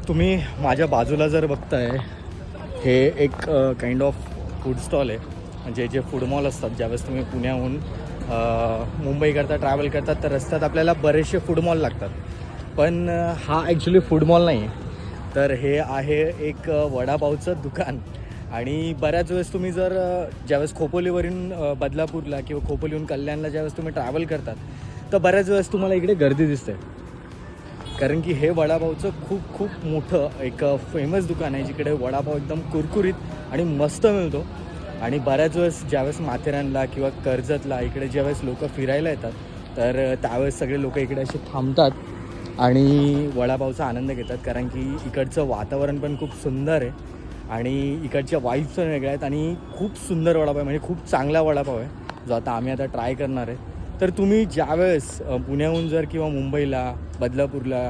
तुम्ही माझ्या बाजूला जर बघताय, हे एक काइंड ऑफ फूड स्टॉल आहे. म्हणजे जे फूड मॉल असतात, ज्यावेळेस तुम्ही पुण्याहून मुंबईकरता ट्रॅव्हल करतात तर रस्त्यात आपल्याला बरेचसे फूड मॉल लागतात. पण हा ॲक्च्युली फूड मॉल नाही आहे. तर हे आहे एक वडापावचं दुकान. आणि बऱ्याच वेळेस तुम्ही जर ज्यावेळेस खोपोलीवरून बदलापूरला किंवा खोपोलीहून कल्याणला ज्यावेळेस तुम्ही ट्रॅव्हल करतात, तर बऱ्याच वेळेस तुम्हाला इकडे गर्दी दिसते. कारण की हे वडापावचं खूप खूप मोठं एक फेमस दुकान आहे, जिकडे वडापाव एकदम कुरकुरीत आणि मस्त मिळतो. आणि बऱ्याच वेळेस ज्यावेळेस माथेरानला किंवा कर्जतला इकडे ज्यावेळेस लोक फिरायला येतात, तर त्यावेळेस सगळे लोक इकडे असे थांबतात आणि वडापावचा आनंद घेतात. कारण की इकडचं वातावरण पण खूप सुंदर आहे आणि इकडच्या वाईब्स पण वेगळ्या आहेत आणि खूप सुंदर वडापाव आहे. म्हणजे खूप चांगला वडापाव आहे, जो आम्ही आता ट्राय करणार आहे. तर तुम्ही ज्यावेळेस पुण्याहून जर किंवा मुंबईला, बदलापूरला